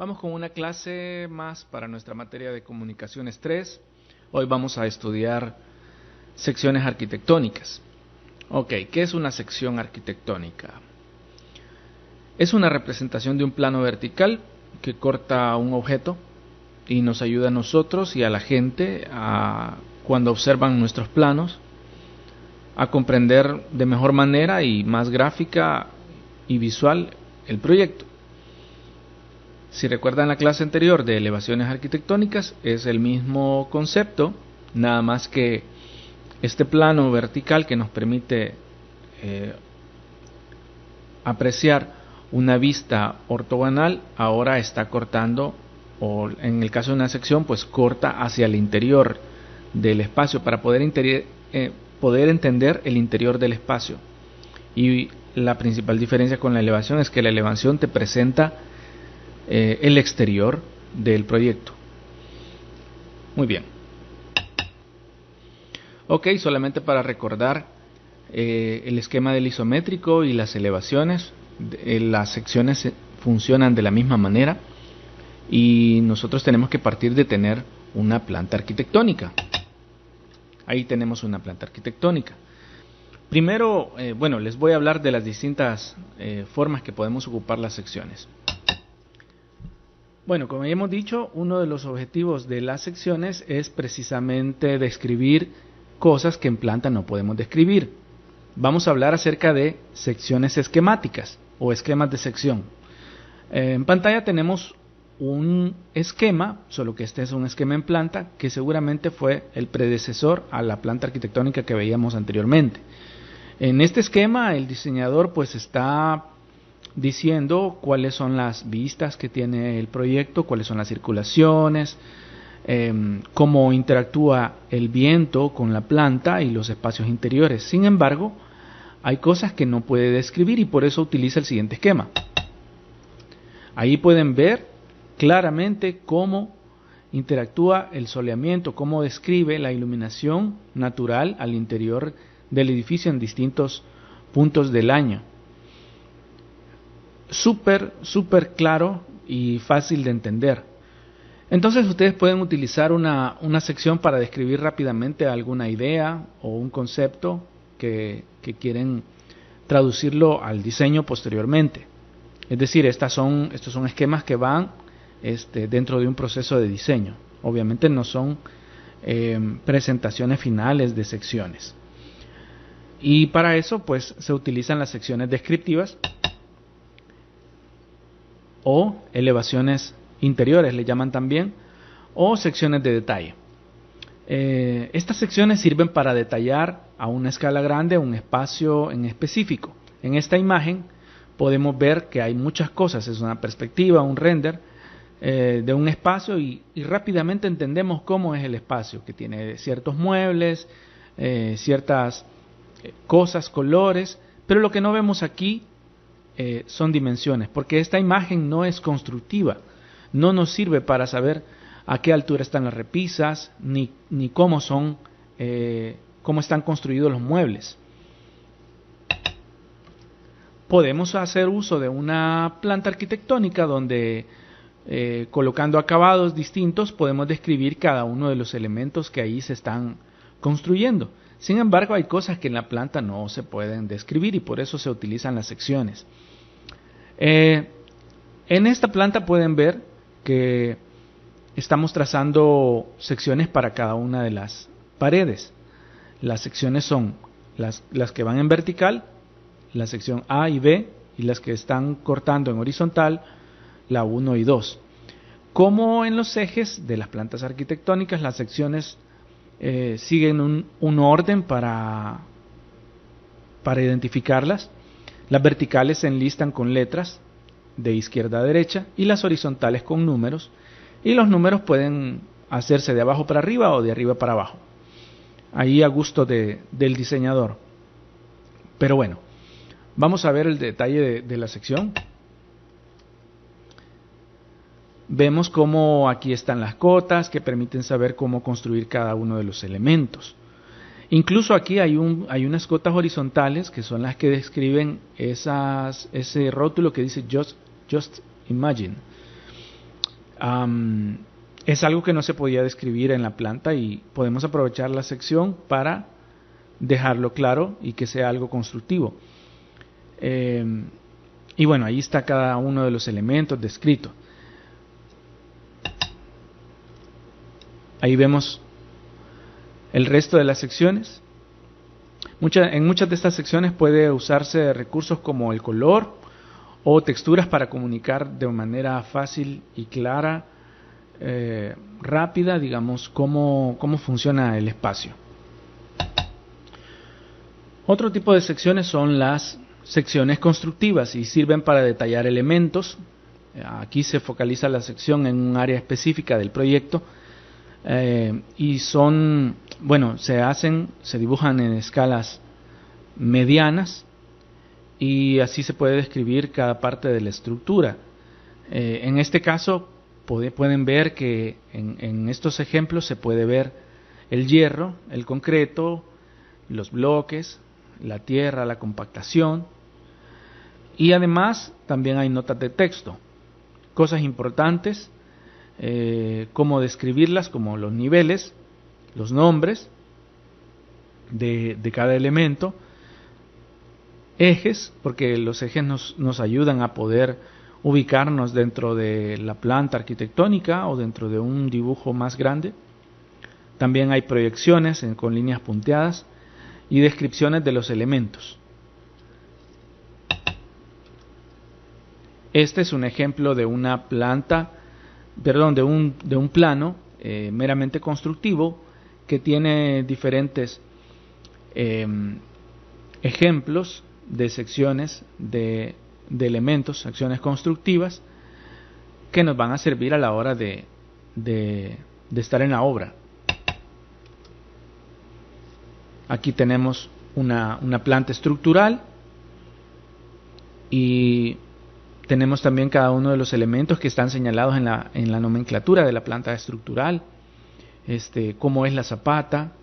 Vamos con una clase más para nuestra materia de comunicaciones 3. Hoy vamos a estudiar secciones arquitectónicas. Ok, ¿qué es una sección arquitectónica? Es una representación de un plano vertical que corta un objeto y nos ayuda a nosotros y a la gente cuando observan nuestros planos a comprender de mejor manera y más gráfica y visual el proyecto. Si recuerdan la clase anterior de elevaciones arquitectónicas, es el mismo concepto, nada más que este plano vertical que nos permite apreciar una vista ortogonal, ahora está cortando, o en el caso de una sección, pues corta hacia el interior del espacio para poder entender el interior del espacio. Y la principal diferencia con la elevación es que la elevación te presenta el exterior del proyecto. Muy bien. Ok, solamente para recordar el esquema del isométrico y las elevaciones, las secciones funcionan de la misma manera y nosotros tenemos que partir de tener una planta arquitectónica. Ahí tenemos una planta arquitectónica. Primero, les voy a hablar de las distintas formas que podemos ocupar las secciones. Bueno, como ya hemos dicho, uno de los objetivos de las secciones es precisamente describir cosas que en planta no podemos describir. Vamos a hablar acerca de secciones esquemáticas o esquemas de sección. En pantalla tenemos un esquema, solo que este es un esquema en planta que seguramente fue el predecesor a la planta arquitectónica que veíamos anteriormente. En este esquema el diseñador pues está diciendo cuáles son las vistas que tiene el proyecto, cuáles son las circulaciones, cómo interactúa el viento con la planta y los espacios interiores. Sin embargo, hay cosas que no puede describir y por eso utiliza el siguiente esquema. Ahí pueden ver claramente cómo interactúa el soleamiento, cómo describe la iluminación natural al interior del edificio en distintos puntos del año. Súper claro y fácil de entender. Entonces ustedes pueden utilizar una sección para describir rápidamente alguna idea o un concepto que quieren traducirlo al diseño posteriormente. Es decir, estos son esquemas que van dentro de un proceso de diseño. Obviamente no son presentaciones finales de secciones. Y para eso pues se utilizan las secciones descriptivas o elevaciones interiores, le llaman también, o secciones de detalle. Estas secciones sirven para detallar a una escala grande un espacio en específico. En esta imagen podemos ver que hay muchas cosas, es una perspectiva, un render de un espacio y rápidamente entendemos cómo es el espacio, que tiene ciertos muebles, ciertas cosas, colores, pero lo que no vemos aquí son dimensiones, porque esta imagen no es constructiva, no nos sirve para saber a qué altura están las repisas, ni cómo están construidos los muebles. Podemos hacer uso de una planta arquitectónica donde colocando acabados distintos podemos describir cada uno de los elementos que ahí se están construyendo. Sin embargo, hay cosas que en la planta no se pueden describir y por eso se utilizan las secciones. En esta planta pueden ver que estamos trazando secciones para cada una de las paredes. Las secciones son las que van en vertical, la sección A y B, y las que están cortando en horizontal, la 1 y 2. Como en los ejes de las plantas arquitectónicas, las secciones siguen un orden para identificarlas. Las verticales se enlistan con letras de izquierda a derecha y las horizontales con números, y los números pueden hacerse de abajo para arriba o de arriba para abajo, ahí a gusto del diseñador. Pero bueno, vamos a ver el detalle de la sección. Vemos cómo aquí están las cotas que permiten saber cómo construir cada uno de los elementos. Incluso aquí hay unas cotas horizontales que son las que describen ese rótulo que dice Just Imagine. es algo que no se podía describir en la planta y podemos aprovechar la sección para dejarlo claro y que sea algo constructivo. Y bueno, ahí está cada uno de los elementos descritos. Ahí vemos el resto de las secciones. En muchas de estas secciones puede usarse recursos como el color o texturas para comunicar de manera fácil y clara, rápida, digamos, cómo funciona el espacio. Otro tipo de secciones son las secciones constructivas y sirven para detallar elementos. Aquí se focaliza la sección en un área específica del proyecto y son, bueno, se dibujan en escalas medianas y así se puede describir cada parte de la estructura. En este caso pueden ver que en estos ejemplos se puede ver el hierro, el concreto, los bloques, la tierra, la compactación, y además también hay notas de texto, cosas importantes, cómo describirlas, como los niveles, los nombres de cada elemento, ejes, porque los ejes nos ayudan a poder ubicarnos dentro de la planta arquitectónica o dentro de un dibujo más grande. También hay proyecciones con líneas punteadas y descripciones de los elementos. Este es un ejemplo de una planta, perdón, de un plano meramente constructivo que tiene diferentes ejemplos de secciones de elementos, secciones constructivas que nos van a servir a la hora de estar en la obra. Aquí tenemos una planta estructural y tenemos también cada uno de los elementos que están señalados en la nomenclatura de la planta estructural, cómo es la zapata.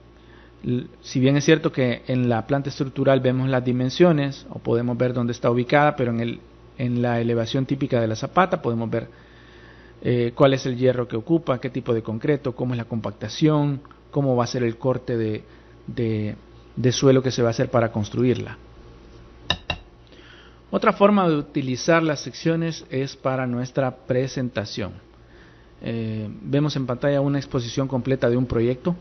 Si bien es cierto que en la planta estructural vemos las dimensiones o podemos ver dónde está ubicada, pero en la elevación típica de la zapata podemos ver cuál es el hierro que ocupa, qué tipo de concreto, cómo es la compactación, cómo va a ser el corte de suelo que se va a hacer para construirla. Otra forma de utilizar las secciones es para nuestra presentación. Vemos en pantalla una exposición completa de un proyecto.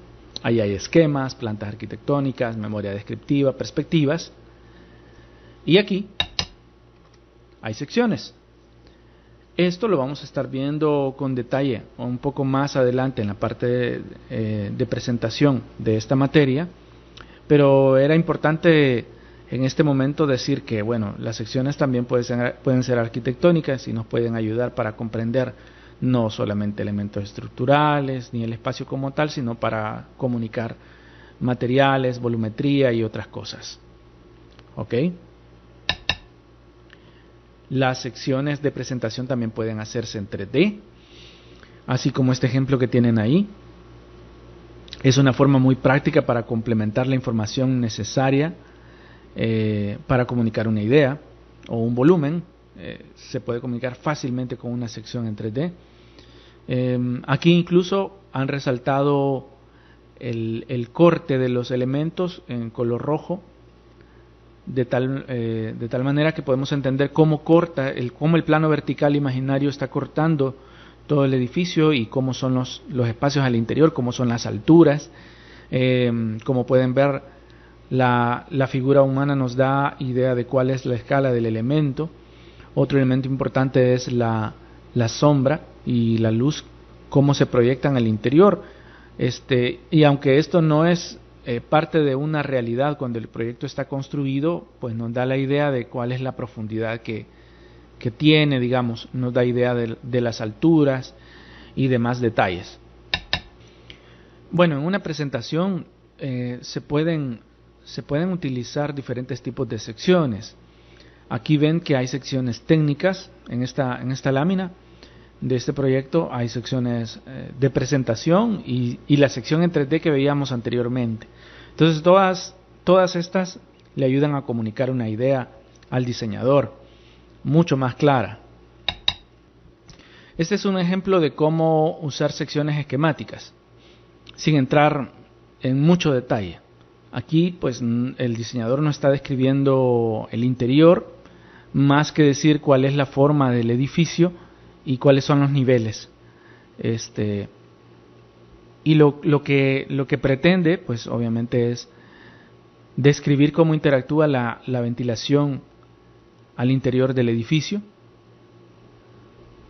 Ahí hay esquemas, plantas arquitectónicas, memoria descriptiva, perspectivas. Y aquí hay secciones. Esto lo vamos a estar viendo con detalle un poco más adelante en la parte de presentación de esta materia. Pero era importante en este momento decir que, bueno, las secciones también pueden ser arquitectónicas y nos pueden ayudar para comprender no solamente elementos estructurales ni el espacio como tal, sino para comunicar materiales, volumetría y otras cosas. ¿Ok? Las secciones de presentación también pueden hacerse en 3D, así como este ejemplo que tienen ahí. Es una forma muy práctica para complementar la información necesaria para comunicar una idea o un volumen. Se puede comunicar fácilmente con una sección en 3D. Aquí incluso han resaltado el corte de los elementos en color rojo, de tal manera que podemos entender cómo el plano vertical imaginario está cortando todo el edificio y cómo son los espacios al interior, cómo son las alturas. Como pueden ver, la figura humana nos da idea de cuál es la escala del elemento. Otro elemento importante es la sombra y la luz, cómo se proyectan al interior. Y aunque esto no es parte de una realidad cuando el proyecto está construido, pues nos da la idea de cuál es la profundidad que tiene, digamos, nos da idea de las alturas y demás detalles. Bueno, en una presentación se pueden utilizar diferentes tipos de secciones. Aquí ven que hay secciones técnicas en esta lámina de este proyecto. Hay secciones de presentación y la sección en 3D que veíamos anteriormente. Entonces todas estas le ayudan a comunicar una idea al diseñador mucho más clara. Este es un ejemplo de cómo usar secciones esquemáticas, sin entrar en mucho detalle. Aquí pues el diseñador no está describiendo el interior, más que decir cuál es la forma del edificio y cuáles son los niveles. Y lo que pretende, pues obviamente es describir cómo interactúa la ventilación al interior del edificio.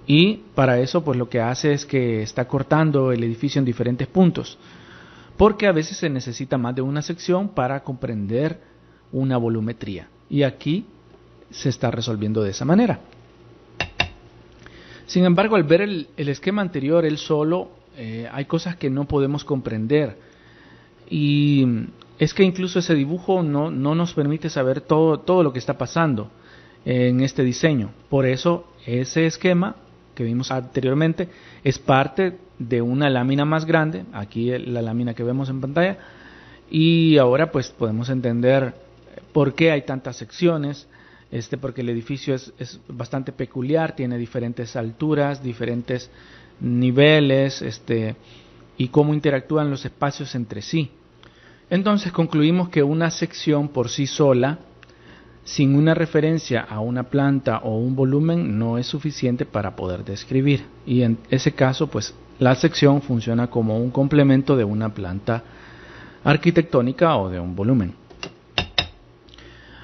Y para eso, pues lo que hace es que está cortando el edificio en diferentes puntos, porque a veces se necesita más de una sección para comprender una volumetría. Y aquí se está resolviendo de esa manera. Sin embargo, al ver el esquema anterior, él solo, hay cosas que no podemos comprender. Y es que incluso ese dibujo no nos permite saber todo lo que está pasando en este diseño. Por eso ese esquema que vimos anteriormente es parte de una lámina más grande, aquí la lámina que vemos en pantalla, y ahora pues podemos entender por qué hay tantas secciones, porque el edificio es bastante peculiar, tiene diferentes alturas, diferentes niveles, y cómo interactúan los espacios entre sí. Entonces concluimos que una sección por sí sola, sin una referencia a una planta o un volumen, no es suficiente para poder describir. Y en ese caso, pues la sección funciona como un complemento de una planta arquitectónica o de un volumen.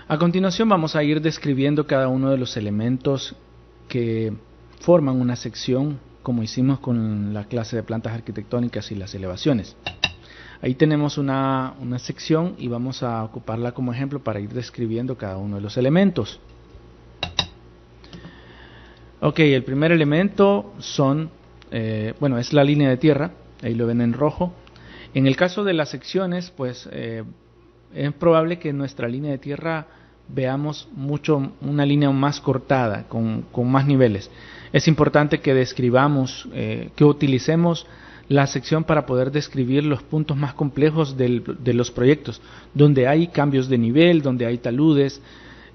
A continuación vamos a ir describiendo cada uno de los elementos que forman una sección, como hicimos con la clase de plantas arquitectónicas y las elevaciones. Ahí tenemos una sección y vamos a ocuparla como ejemplo para ir describiendo cada uno de los elementos. Ok, el primer elemento es la línea de tierra, ahí lo ven en rojo. En el caso de las secciones, pues es probable que en nuestra línea de tierra veamos una línea más cortada, con más niveles. Es importante que describamos, que utilicemos la sección para poder describir los puntos más complejos de los proyectos, donde hay cambios de nivel, donde hay taludes,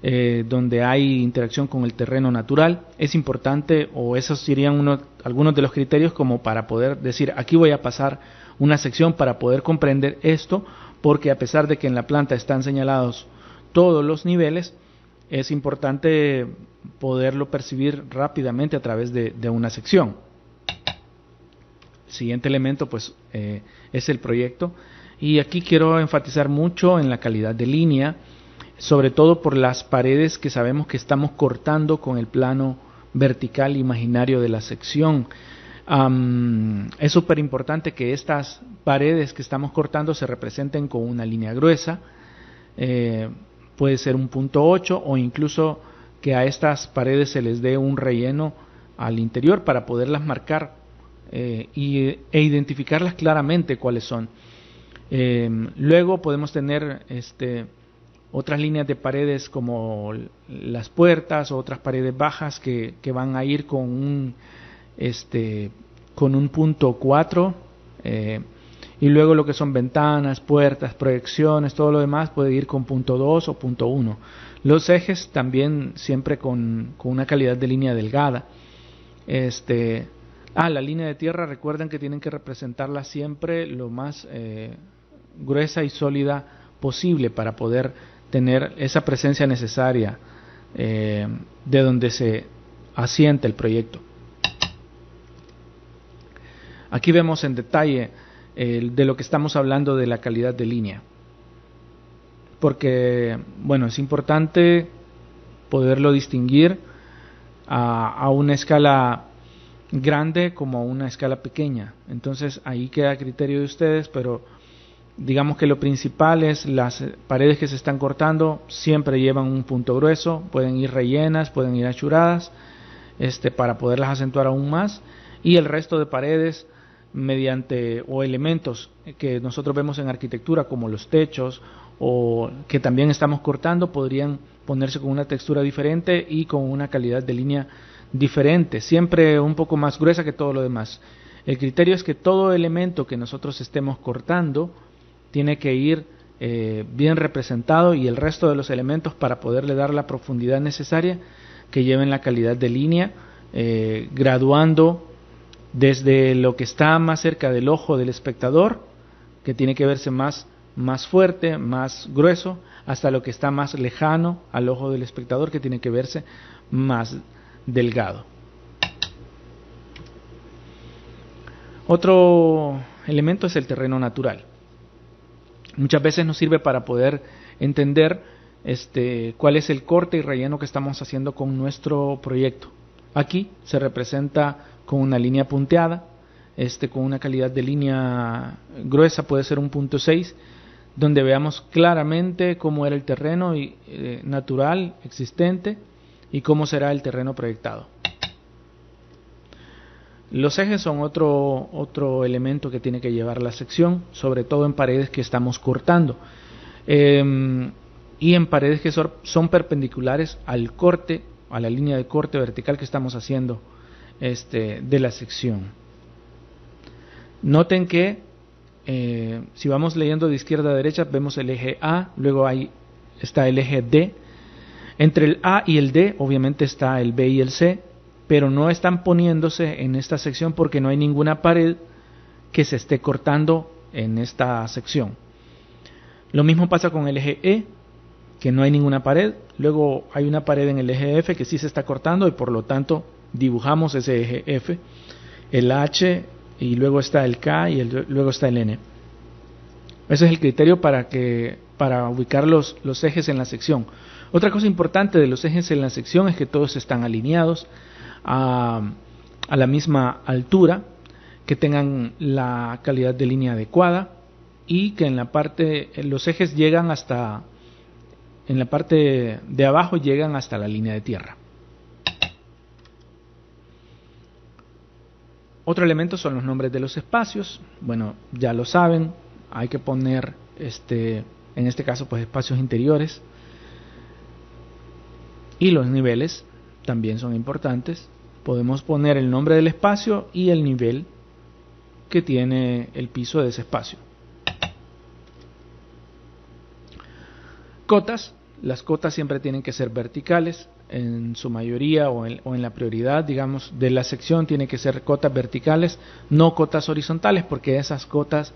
donde hay interacción con el terreno natural. Es importante, o esos serían algunos de los criterios como para poder decir, aquí voy a pasar una sección para poder comprender esto, porque a pesar de que en la planta están señalados todos los niveles, es importante poderlo percibir rápidamente a través de una sección. El siguiente elemento pues es el proyecto, y aquí quiero enfatizar mucho en la calidad de línea, sobre todo por las paredes que sabemos que estamos cortando con el plano vertical imaginario de la sección. Es súper importante que estas paredes que estamos cortando se representen con una línea gruesa, puede ser un punto 8, o incluso que a estas paredes se les dé un relleno al interior para poderlas marcar e identificarlas claramente cuáles son. Luego podemos tener otras líneas de paredes como las puertas o otras paredes bajas que van a ir con un punto 4, y luego lo que son ventanas, puertas, proyecciones, todo lo demás puede ir con punto 2 o punto 1. Los ejes también siempre con una calidad de línea delgada. La línea de tierra, recuerden que tienen que representarla siempre lo más gruesa y sólida posible para poder tener esa presencia necesaria de donde se asienta el proyecto. Aquí vemos en detalle de lo que estamos hablando de la calidad de línea, porque es importante poderlo distinguir a una escala grande como a una escala pequeña. Entonces ahí queda a criterio de ustedes, pero digamos que lo principal es las paredes que se están cortando siempre llevan un punto grueso, pueden ir rellenas, pueden ir achuradas, para poderlas acentuar aún más, y el resto de paredes mediante elementos que nosotros vemos en arquitectura como los techos o que también estamos cortando podrían ponerse con una textura diferente y con una calidad de línea diferente, siempre un poco más gruesa que todo lo demás. El criterio es que todo elemento que nosotros estemos cortando tiene que ir bien representado, y el resto de los elementos, para poderle dar la profundidad necesaria, que lleven la calidad de línea graduando desde lo que está más cerca del ojo del espectador, que tiene que verse más fuerte, más grueso, hasta lo que está más lejano al ojo del espectador, que tiene que verse más delgado. Otro elemento es el terreno natural. Muchas veces nos sirve para poder entender cuál es el corte y relleno que estamos haciendo con nuestro proyecto. Aquí se representa con una línea punteada, con una calidad de línea gruesa, puede ser un 0.6, donde veamos claramente cómo era el terreno natural existente y cómo será el terreno proyectado. Los ejes son otro elemento que tiene que llevar la sección, sobre todo en paredes que estamos cortando y en paredes que son perpendiculares al corte, a la línea de corte vertical que estamos haciendo de la sección. Noten que si vamos leyendo de izquierda a derecha, vemos el eje A, luego ahí está el eje D. Entre el A y el D obviamente está el B y el C, pero no están poniéndose en esta sección porque no hay ninguna pared que se esté cortando en esta sección. Lo mismo pasa con el eje E, que no hay ninguna pared. Luego hay una pared en el eje F que sí se está cortando y por lo tanto dibujamos ese eje F, el H, y luego está el K y luego está el N. Ese es el criterio para ubicar los ejes en la sección. Otra cosa importante de los ejes en la sección es que todos están alineados a la misma altura, que tengan la calidad de línea adecuada y que los ejes llegan hasta, en la parte de abajo llegan hasta la línea de tierra. Otro elemento son los nombres de los espacios. Bueno, ya lo saben, hay que poner en este caso pues espacios interiores, y los niveles también son importantes. Podemos poner el nombre del espacio y el nivel que tiene el piso de ese espacio. Cotas. Las cotas siempre tienen que ser verticales en su mayoría, o en la prioridad, digamos, de la sección tiene que ser cotas verticales, no cotas horizontales, porque esas cotas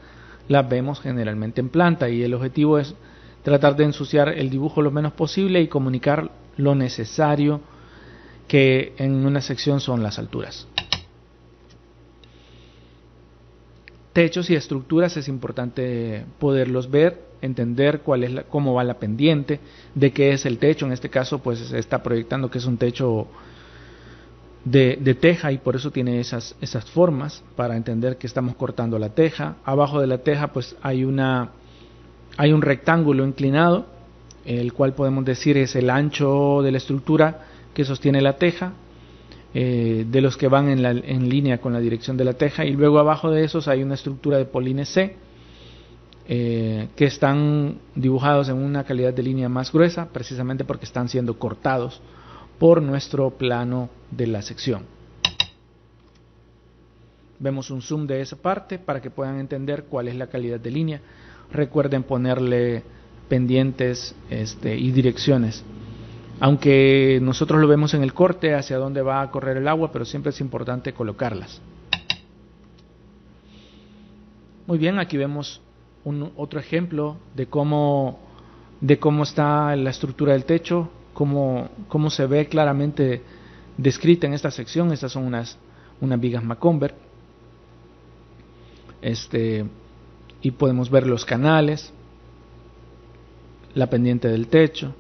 las vemos generalmente en planta y el objetivo es tratar de ensuciar el dibujo lo menos posible y comunicar lo necesario, que en una sección son las alturas. Techos y estructuras es importante poderlos ver, entender cómo va la pendiente, de qué es el techo. En este caso pues se está proyectando que es un techo de teja y por eso tiene esas formas, para entender que estamos cortando la teja. Abajo de la teja pues hay un rectángulo inclinado, el cual podemos decir es el ancho de la estructura que sostiene la teja, de los que van en línea con la dirección de la teja, y luego abajo de esos hay una estructura de polines C, que están dibujados en una calidad de línea más gruesa, precisamente porque están siendo cortados por nuestro plano de la sección. Vemos un zoom de esa parte para que puedan entender cuál es la calidad de línea. Recuerden ponerle pendientes y direcciones, aunque nosotros lo vemos en el corte hacia dónde va a correr el agua, pero siempre es importante colocarlas. Muy bien, aquí vemos otro ejemplo de cómo está la estructura del techo, cómo se ve claramente descrita en esta sección. Estas son unas vigas Macomber, y podemos ver los canales, la pendiente del techo.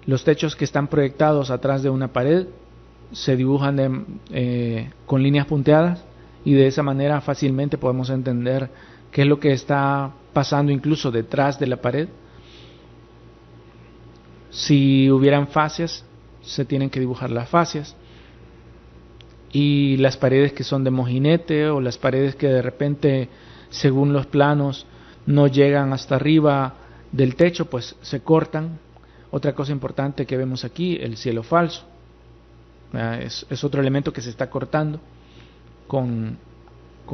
Los techos que están proyectados atrás de una pared se dibujan con líneas punteadas, y de esa manera fácilmente podemos entender qué es lo que está pasando incluso detrás de la pared. Si hubieran fascias, se tienen que dibujar las fascias, y las paredes que son de mojinete, o las paredes que de repente según los planos no llegan hasta arriba del techo, pues se cortan. Otra cosa importante que vemos aquí, el cielo falso, es otro elemento que se está cortando con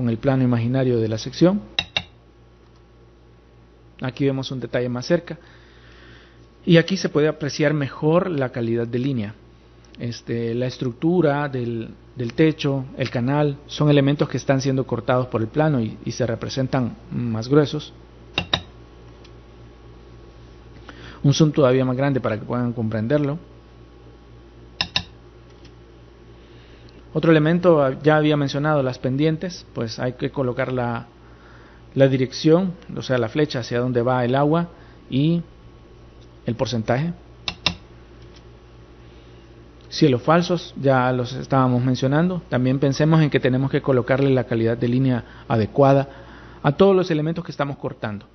el plano imaginario de la sección. Aquí vemos un detalle más cerca, y aquí se puede apreciar mejor la calidad de línea. la estructura del techo, el canal, son elementos que están siendo cortados por el plano y se representan más gruesos. Un zoom todavía más grande para que puedan comprenderlo. Otro elemento, ya había mencionado las pendientes, pues hay que colocar la dirección, o sea la flecha hacia donde va el agua y el porcentaje. Cielos falsos, ya los estábamos mencionando. También pensemos en que tenemos que colocarle la calidad de línea adecuada a todos los elementos que estamos cortando.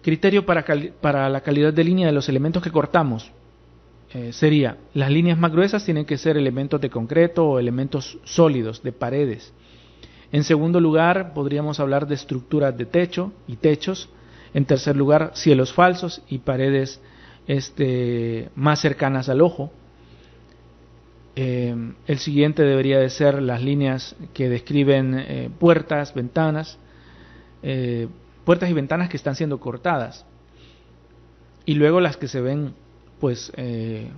Criterio para la calidad de línea de los elementos que cortamos sería: las líneas más gruesas tienen que ser elementos de concreto o elementos sólidos de paredes. En segundo lugar, podríamos hablar de estructuras de techo y techos. En tercer lugar, cielos falsos y paredes más cercanas al ojo. El siguiente debería de ser las líneas que describen puertas, ventanas y ventanas que están siendo cortadas, y luego las que se ven pues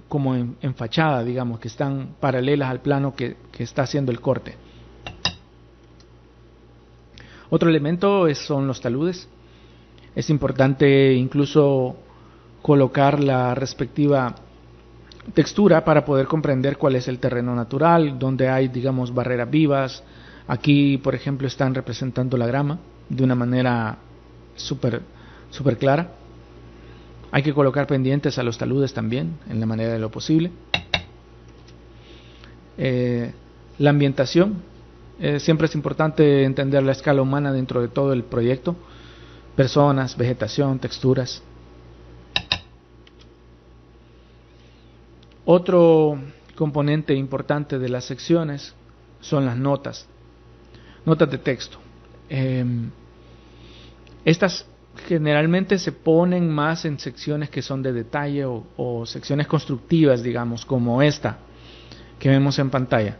como en fachada, digamos, que están paralelas al plano que está haciendo el corte. Otro elemento son los taludes. Es importante incluso colocar la respectiva textura para poder comprender cuál es el terreno natural, donde hay, digamos, barreras vivas. Aquí, por ejemplo, están representando la grama de una manera súper clara. Hay que colocar pendientes a los taludes también, en la manera de lo posible. La ambientación. Siempre es importante entender la escala humana dentro de todo el proyecto. Personas, vegetación, texturas. Otro componente importante de las secciones son las notas de texto. Estas generalmente se ponen más en secciones que son de detalle o secciones constructivas, digamos, como esta que vemos en pantalla.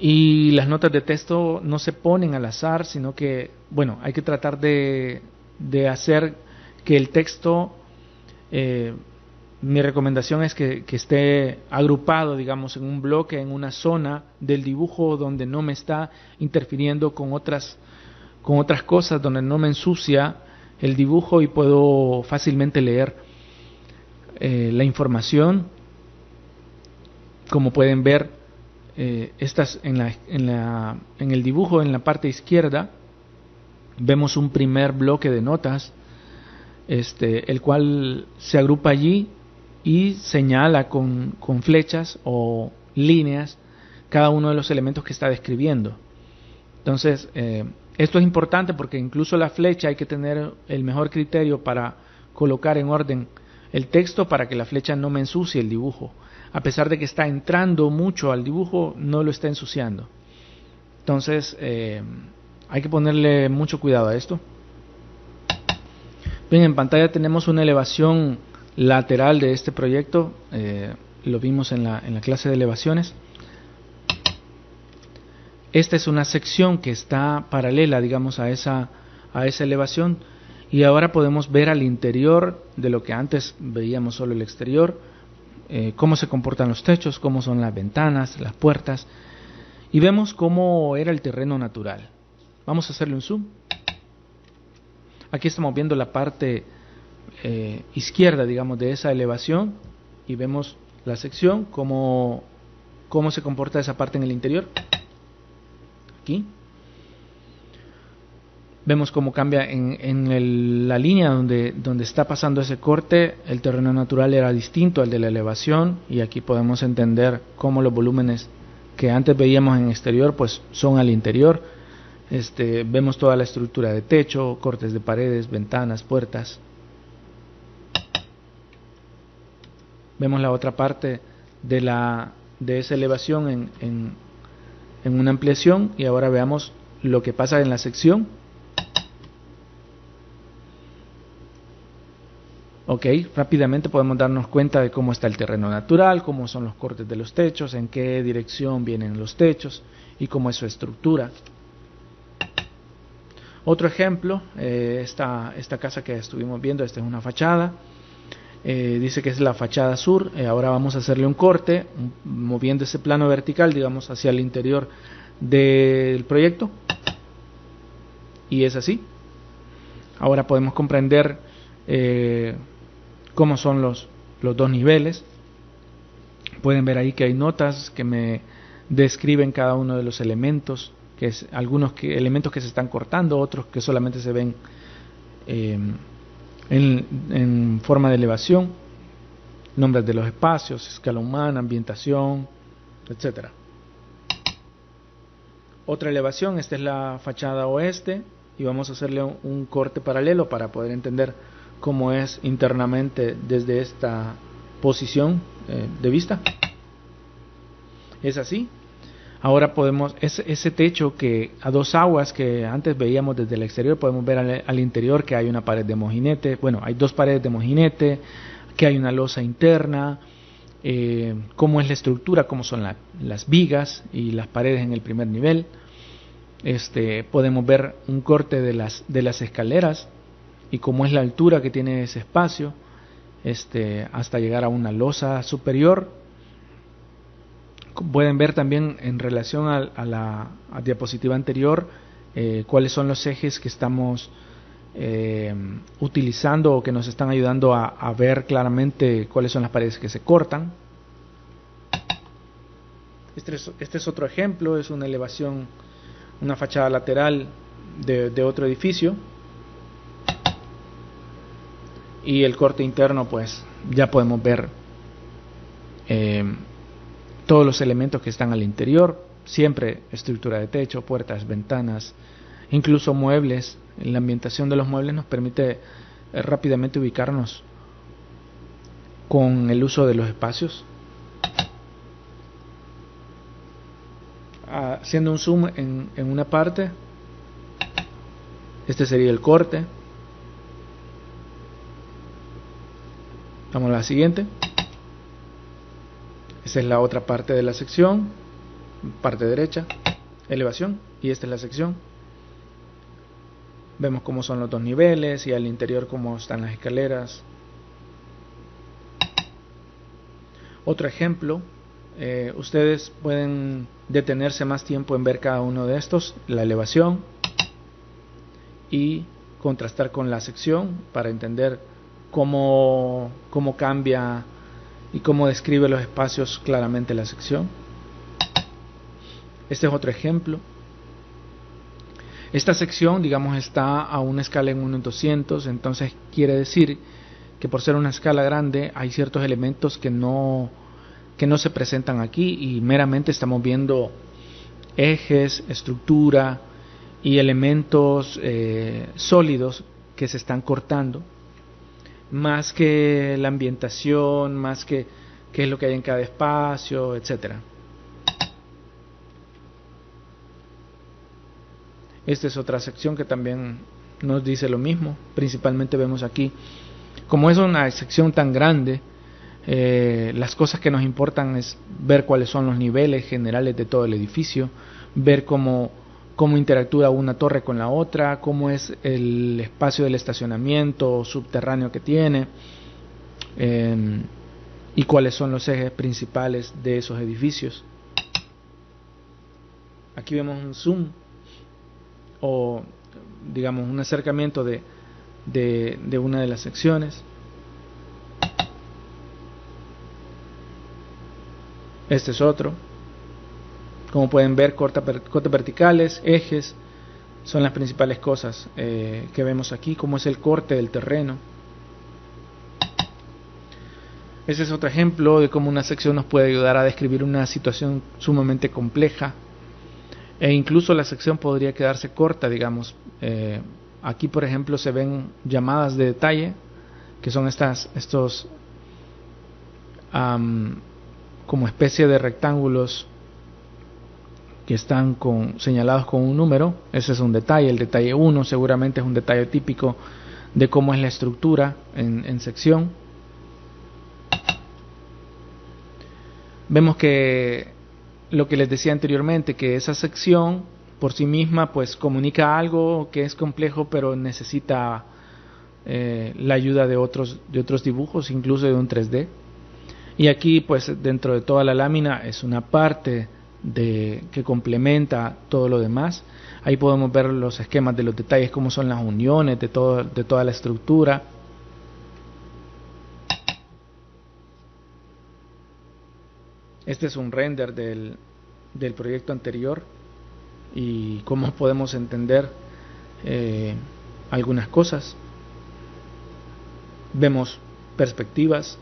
Y las notas de texto no se ponen al azar, sino que, bueno, hay que tratar de hacer que el texto, mi recomendación es que esté agrupado, digamos, en un bloque, en una zona del dibujo donde no me está interfiriendo con otras cosas, donde no me ensucia el dibujo y puedo fácilmente leer la información. Como pueden ver, estas en el dibujo, en la parte izquierda, vemos un primer bloque de notas, el cual se agrupa allí y señala con flechas o líneas cada uno de los elementos que está describiendo. Entonces, esto es importante porque incluso la flecha hay que tener el mejor criterio para colocar en orden el texto para que la flecha no me ensucie el dibujo. A pesar de que está entrando mucho al dibujo, no lo está ensuciando. Entonces, hay que ponerle mucho cuidado a esto. Bien, en pantalla tenemos una elevación lateral de este proyecto. Lo vimos en la clase de elevaciones. Esta es una sección que está paralela, digamos, a esa elevación, y ahora podemos ver al interior de lo que antes veíamos solo el exterior, cómo se comportan los techos, cómo son las ventanas, las puertas, y vemos cómo era el terreno natural. Vamos a hacerle un zoom. Aquí estamos viendo la parte izquierda, digamos, de esa elevación, y vemos la sección, cómo se comporta esa parte en el interior. Aquí vemos cómo cambia en la línea donde está pasando ese corte. El terreno natural era distinto al de la elevación, y aquí podemos entender cómo los volúmenes que antes veíamos en exterior pues son al interior. Vemos toda la estructura de techo, cortes de paredes, ventanas, puertas. Vemos la otra parte de esa elevación en una ampliación, y ahora veamos lo que pasa en la sección. Ok, rápidamente podemos darnos cuenta de cómo está el terreno natural, cómo son los cortes de los techos, en qué dirección vienen los techos y cómo es su estructura. Otro ejemplo, esta casa que estuvimos viendo, esta es una fachada. Dice que es la fachada sur. Ahora vamos a hacerle un corte, moviendo ese plano vertical, digamos, hacia el interior del proyecto. Y es así. Ahora podemos comprender cómo son los dos niveles. Pueden ver ahí que hay notas que me describen cada uno de los elementos, que es algunos elementos que se están cortando, otros que solamente se ven en forma de elevación, nombres de los espacios, escala humana, ambientación, etcétera. Otra elevación, esta es la fachada oeste, y vamos a hacerle un corte paralelo para poder entender cómo es internamente desde esta posición de vista. Es así. Ahora podemos, ese techo que a dos aguas que antes veíamos desde el exterior, podemos ver al interior que hay una pared de mojinete. Bueno, hay dos paredes de mojinete, que hay una losa interna, cómo es la estructura, cómo son las vigas y las paredes en el primer nivel. Podemos ver un corte de las escaleras y cómo es la altura que tiene ese espacio, hasta llegar a una losa superior. Pueden ver también en relación a la diapositiva anterior cuáles son los ejes que estamos utilizando o que nos están ayudando a ver claramente cuáles son las paredes que se cortan. Este es otro ejemplo, es una elevación, una fachada lateral de otro edificio. Y el corte interno, pues ya podemos ver todos los elementos que están al interior, siempre estructura de techo, puertas, ventanas, incluso muebles. La ambientación de los muebles nos permite rápidamente ubicarnos con el uso de los espacios. Haciendo un zoom en una parte, este sería el corte. Vamos a la siguiente. Esta es la otra parte de la sección, parte derecha, elevación, y esta es la sección. Vemos cómo son los dos niveles y al interior cómo están las escaleras. Otro ejemplo, ustedes pueden detenerse más tiempo en ver cada uno de estos, la elevación, y contrastar con la sección para entender cómo cambia y cómo describe los espacios claramente la sección. Este es otro ejemplo. Esta sección, digamos, está a una escala en 1:200, entonces quiere decir que por ser una escala grande hay ciertos elementos que no se presentan aquí y meramente estamos viendo ejes, estructura y elementos sólidos que se están cortando, más que la ambientación, más que qué es lo que hay en cada espacio, etcétera. Esta es otra sección que también nos dice lo mismo. Principalmente vemos aquí, como es una sección tan grande, las cosas que nos importan es ver cuáles son los niveles generales de todo el edificio, ver cómo interactúa una torre con la otra, cómo es el espacio del estacionamiento subterráneo que tiene, y cuáles son los ejes principales de esos edificios. Aquí vemos un zoom o digamos un acercamiento de una de las secciones. Este es otro. Como pueden ver, cortes verticales, ejes, son las principales cosas que vemos aquí, como es el corte del terreno. Ese es otro ejemplo de cómo una sección nos puede ayudar a describir una situación sumamente compleja, e incluso la sección podría quedarse corta, digamos. Aquí, por ejemplo, se ven llamadas de detalle, que son estos como especie de rectángulos que están señalados con un número. Ese es un detalle, el detalle 1 seguramente es un detalle típico de cómo es la estructura en sección. Vemos que lo que les decía anteriormente, que esa sección por sí misma pues comunica algo que es complejo, pero necesita la ayuda de otros dibujos, incluso de un 3D. Y aquí pues dentro de toda la lámina es una parte que complementa todo lo demás. Ahí podemos ver los esquemas de los detalles, cómo son las uniones de toda la estructura. Este es un render del proyecto anterior y cómo podemos entender algunas cosas. Vemos perspectivas.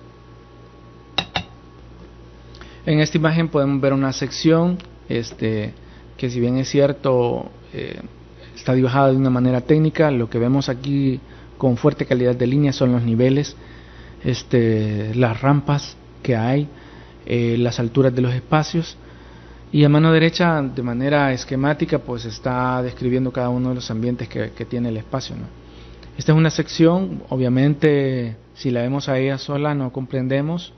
En esta imagen podemos ver una sección que, si bien es cierto, está dibujada de una manera técnica, lo que vemos aquí con fuerte calidad de línea son los niveles, las rampas que hay, las alturas de los espacios, y a mano derecha, de manera esquemática, pues está describiendo cada uno de los ambientes que tiene el espacio, ¿no? Esta es una sección, obviamente si la vemos a ella sola no comprendemos,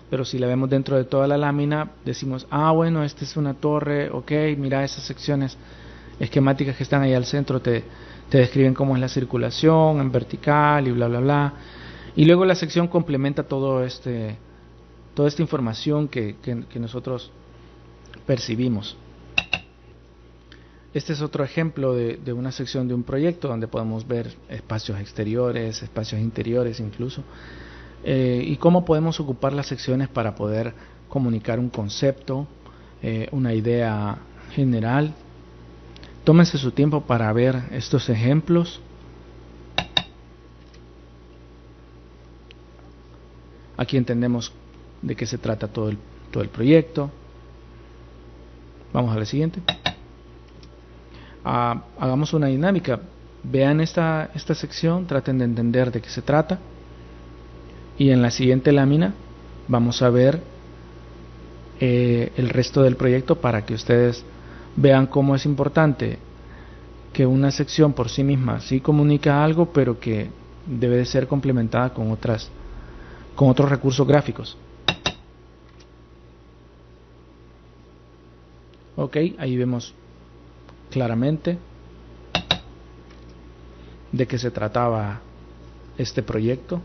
pero si la vemos dentro de toda la lámina decimos, bueno, esta es una torre, ok, mira esas secciones esquemáticas que están ahí al centro, te describen cómo es la circulación en vertical y bla bla bla, y luego la sección complementa toda esta información que nosotros percibimos. Este es otro ejemplo de una sección de un proyecto donde podemos ver espacios exteriores, espacios interiores incluso, y cómo podemos ocupar las secciones para poder comunicar un concepto, una idea general. Tómense su tiempo para ver estos ejemplos. Aquí entendemos de qué se trata todo el proyecto. Vamos a la siguiente. Hagamos una dinámica. Vean esta sección, traten de entender de qué se trata. Y en la siguiente lámina vamos a ver el resto del proyecto para que ustedes vean cómo es importante que una sección por sí misma sí comunica algo, pero que debe de ser complementada con otros recursos gráficos. Ok, ahí vemos claramente de qué se trataba este proyecto.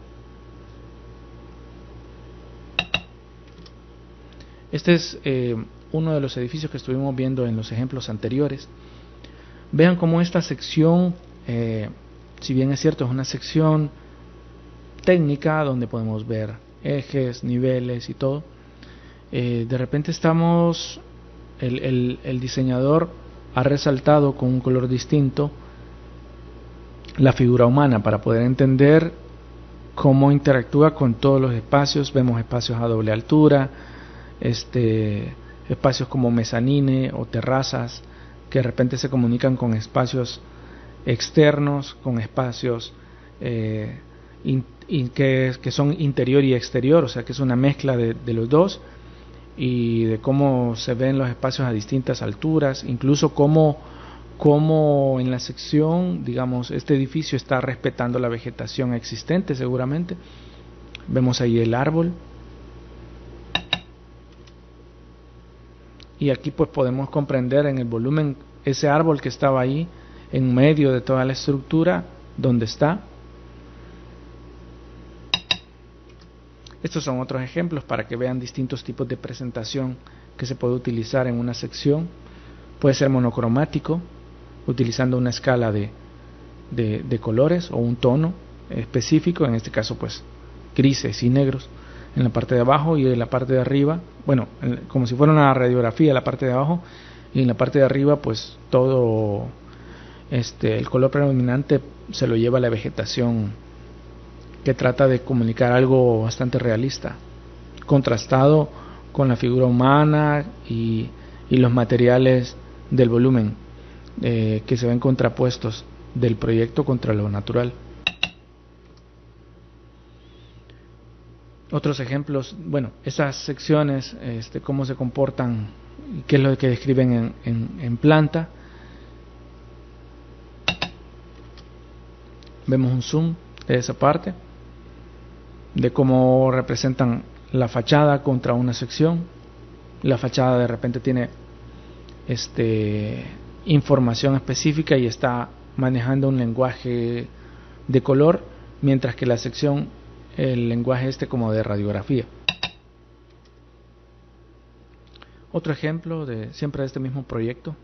Este es uno de los edificios que estuvimos viendo en los ejemplos anteriores. Vean cómo esta sección, si bien es cierto, es una sección técnica donde podemos ver ejes, niveles y todo. De repente el diseñador ha resaltado con un color distinto la figura humana para poder entender cómo interactúa con todos los espacios. Vemos espacios a doble altura, espacios como mezanine o terrazas que de repente se comunican con espacios externos, con espacios que son interior y exterior, o sea que es una mezcla de los dos, y de cómo se ven los espacios a distintas alturas, incluso cómo en la sección, digamos, este edificio está respetando la vegetación existente seguramente. Vemos ahí el árbol. Y aquí pues podemos comprender en el volumen ese árbol que estaba ahí en medio de toda la estructura donde está. Estos son otros ejemplos para que vean distintos tipos de presentación que se puede utilizar en una sección. Puede ser monocromático, utilizando una escala de colores o un tono específico, en este caso pues grises y negros en la parte de abajo, y en la parte de arriba, bueno, como si fuera una radiografía, la parte de abajo, y en la parte de arriba pues todo el color predominante se lo lleva la vegetación, que trata de comunicar algo bastante realista, contrastado con la figura humana y los materiales del volumen, que se ven contrapuestos del proyecto contra lo natural. Otros ejemplos, bueno, esas secciones, cómo se comportan, qué es lo que describen en planta. Vemos un zoom de esa parte, de cómo representan la fachada contra una sección. La fachada de repente tiene información específica y está manejando un lenguaje de color, mientras que la sección, el lenguaje como de radiografía. Otro ejemplo siempre de este mismo proyecto.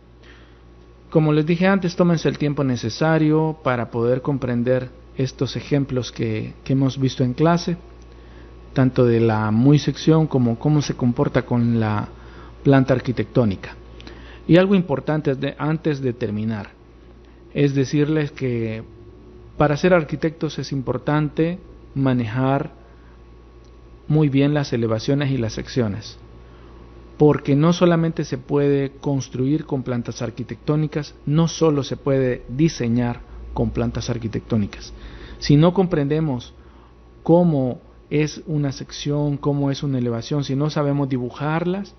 Como les dije antes, tómense el tiempo necesario para poder comprender estos ejemplos que hemos visto en clase, tanto de la muy sección como cómo se comporta con la planta arquitectónica. Y algo importante antes de terminar es decirles que para ser arquitectos es importante manejar muy bien las elevaciones y las secciones, porque no solamente se puede construir con plantas arquitectónicas, no solo se puede diseñar con plantas arquitectónicas. Si no comprendemos cómo es una sección, cómo es una elevación, si no sabemos dibujarlas,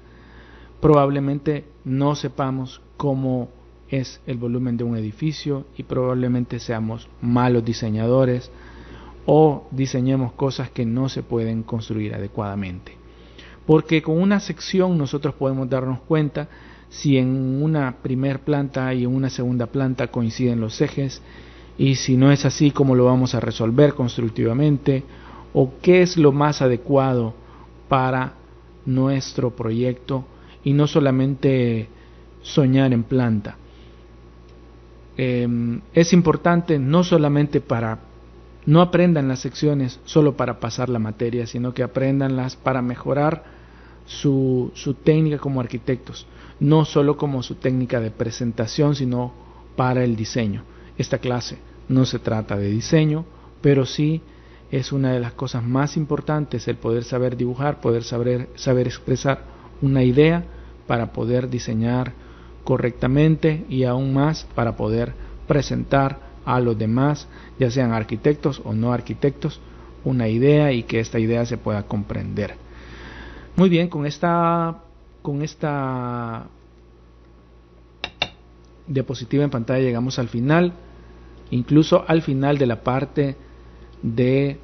probablemente no sepamos cómo es el volumen de un edificio y probablemente seamos malos diseñadores o diseñemos cosas que no se pueden construir adecuadamente. Porque con una sección nosotros podemos darnos cuenta si en una primer planta y en una segunda planta coinciden los ejes, y si no es así, cómo lo vamos a resolver constructivamente, o qué es lo más adecuado para nuestro proyecto, y no solamente soñar en planta. Es importante no solamente no aprendan las secciones solo para pasar la materia, sino que aprendanlas para mejorar su técnica como arquitectos, no solo como su técnica de presentación, sino para el diseño. Esta clase no se trata de diseño, pero sí es una de las cosas más importantes el poder saber dibujar, poder saber expresar una idea para poder diseñar correctamente y aún más para poder presentar a los demás, ya sean arquitectos o no arquitectos, una idea y que esta idea se pueda comprender. Muy bien, con esta diapositiva en pantalla llegamos al final, incluso al final de la parte de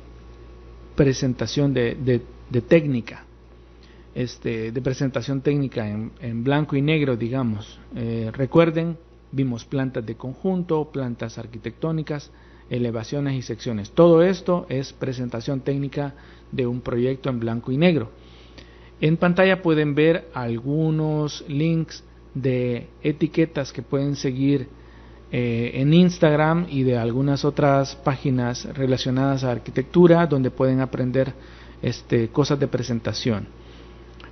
presentación de técnica, de presentación técnica en blanco y negro, digamos. Recuerden, vimos plantas de conjunto, plantas arquitectónicas, elevaciones y secciones. Todo esto es presentación técnica de un proyecto en blanco y negro. En pantalla pueden ver algunos links de etiquetas que pueden seguir en Instagram y de algunas otras páginas relacionadas a arquitectura, donde pueden aprender cosas de presentación.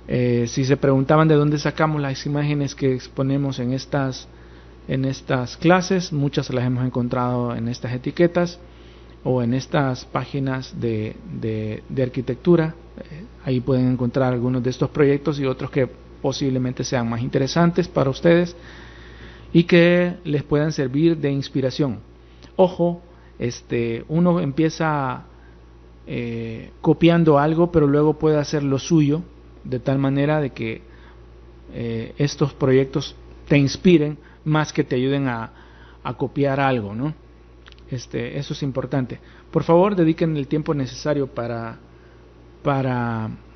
Si se preguntaban de dónde sacamos las imágenes que exponemos en estas clases, muchas las hemos encontrado en estas etiquetas o en estas páginas de arquitectura. Ahí pueden encontrar algunos de estos proyectos y otros que posiblemente sean más interesantes para ustedes y que les puedan servir de inspiración. Ojo, uno empieza copiando algo, pero luego puede hacer lo suyo, de tal manera de que estos proyectos te inspiren más que te ayuden a copiar algo, ¿no? Eso es importante. Por favor, dediquen el tiempo necesario para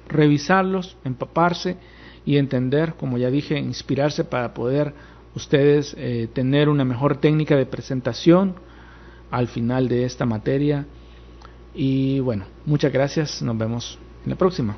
revisarlos, empaparse y entender, como ya dije, inspirarse para poder ustedes tener una mejor técnica de presentación al final de esta materia. Y bueno, muchas gracias, nos vemos en la próxima.